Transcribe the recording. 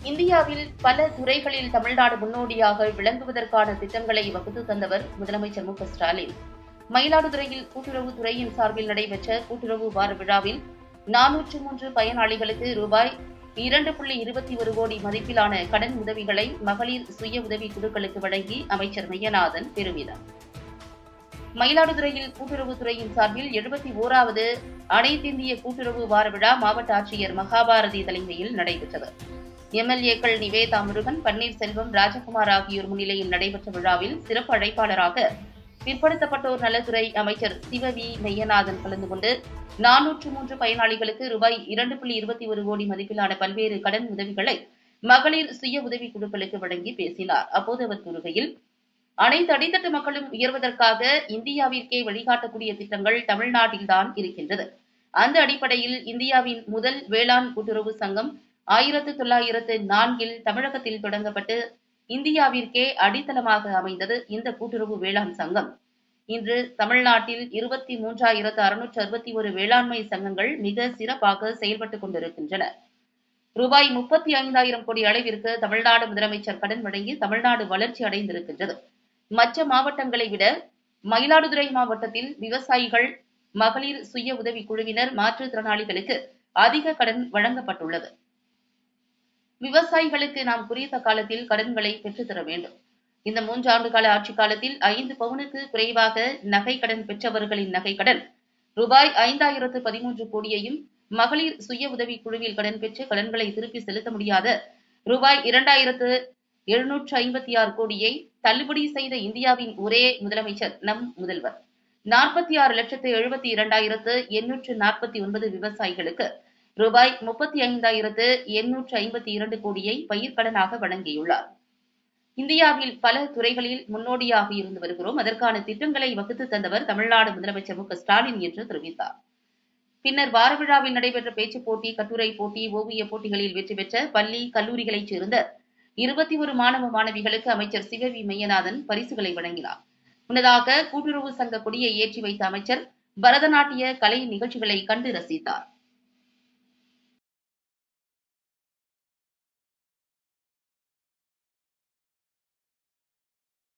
இந்தியாவில் பல துறைகளில் தமிழ்நாடு முன்னோடியாக விளங்குவதற்கான திட்டங்களை வகுத்து தந்தவர் முதலமைச்சர் ஸ்டாலின். மயிலாடுதுறையில் கூட்டுறவுத் துறையின் சார்பில் நடைபெற்ற கூட்டுறவு வார விழாவில் 403 பயனாளிகளுக்கு ரூபாய் 2.21 கோடி மதிப்பிலான கடன் உதவிகளை மகளிர் சுய உதவி குழுக்களுக்கு வழங்கி அமைச்சர் மெய்யநாதன் பெருமிதம். மயிலாடுதுறையில் கூட்டுறவுத்துறையின் சார்பில் 71வது அனைத்திந்திய கூட்டுறவு வார விழா மாவட்ட ஆட்சியர் மகாபாரதி தலைமையில் நடைபெற்றது. எம்எல்ஏக்கள் நிவேதா முருகன், பன்னீர்செல்வம், ராஜகுமார் ஆகியோர் முன்னிலையில் நடைபெற்ற விழாவில் சிறப்பு அழைப்பாளராக பிற்படுத்தப்பட்டோர் நலத்துறை அமைச்சர் சிவவி மெய்யநாதன் கலந்து கொண்டு 403 பயனாளிகளுக்கு ரூபாய் 2.21 கோடி மதிப்பிலான பல்வேறு கடன் உதவிகளை மகளிர் சுய உதவி குழுக்களுக்கு வழங்கி பேசினார். அப்போது அவர் கூறுகையில், அனைத்து அடித்தட்டு மக்களும் உயர்வதற்காக இந்தியாவிற்கே வழிகாட்டக்கூடிய திட்டங்கள் தமிழ்நாட்டில்தான் இருக்கின்றது. அந்த அடிப்படையில் இந்தியாவின் முதல் வேளாண் கூட்டுறவு சங்கம் 1904 தமிழகத்தில் தொடங்கப்பட்டு இந்தியாவிற்கே அடித்தளமாக அமைந்தது இந்த கூட்டுறவு வேளாண் சங்கம். இன்று தமிழ்நாட்டில் 23,661 வேளாண்மை சங்கங்கள் மிக சிறப்பாக செயல்பட்டுக் கொண்டிருக்கின்றன. ரூபாய் 35,000 கோடி அளவிற்கு தமிழ்நாடு முதலமைச்சர் கடன் வழங்கி தமிழ்நாடு வளர்ச்சி அடைந்திருக்கின்றது. மற்ற மாவட்டங்களை விட மயிலாடுதுறை மாவட்டத்தில் விவசாயிகள், மகளிர் சுய உதவி குழுவினர், மாற்றுத்திறனாளிகளுக்கு அதிக கடன் வழங்கப்பட்டுள்ளது. விவசாயிகளுக்கு நாம் குறித்த காலத்தில் கடன்களை பெற்றுத்தர வேண்டும். இந்த 3 ஆண்டு கால ஆட்சிக் காலத்தில் 5 பவுனுக்கு குறைவாக நகை கடன் பெற்றவர்களின் நகை கடன் ரூபாய் 5,013 கோடியையும், மகளிர் சுய உதவி குழுவில் கடன் பெற்று கடன்களை திருப்பி செலுத்த முடியாத ரூபாய் 2,756 கோடியை தள்ளுபடி செய்த இந்தியாவின் ஒரே முதலமைச்சர் நம் முதல்வர். 46,72,849 விவசாயிகளுக்கு ரூபாய் 35,852 கோடியை பயிர்க்கடனாக வழங்கியுள்ளார். இந்தியாவில் பல துறைகளில் முன்னோடியாக இருந்து வருகிறோம். அதற்கான திட்டங்களை வகுத்து தந்தவர் தமிழ்நாடு முதலமைச்சர் ஸ்டாலின் என்று தெரிவித்தார். பின்னர் வார விழாவில் நடைபெற்ற பேச்சுப் போட்டி, கட்டுரை போட்டி, ஓவியப் போட்டிகளில் வெற்றி பெற்ற பள்ளி, கல்லூரிகளைச் சேர்ந்த 21 மாணவ மாணவிகளுக்கு அமைச்சர் சிவவி மெய்யநாதன் பரிசுகளை வழங்கினார். முன்னதாக கூட்டுறவு சங்க கொடியை ஏற்றி வைத்த அமைச்சர் பரதநாட்டிய கலை நிகழ்ச்சிகளை கண்டு ரசித்தார்.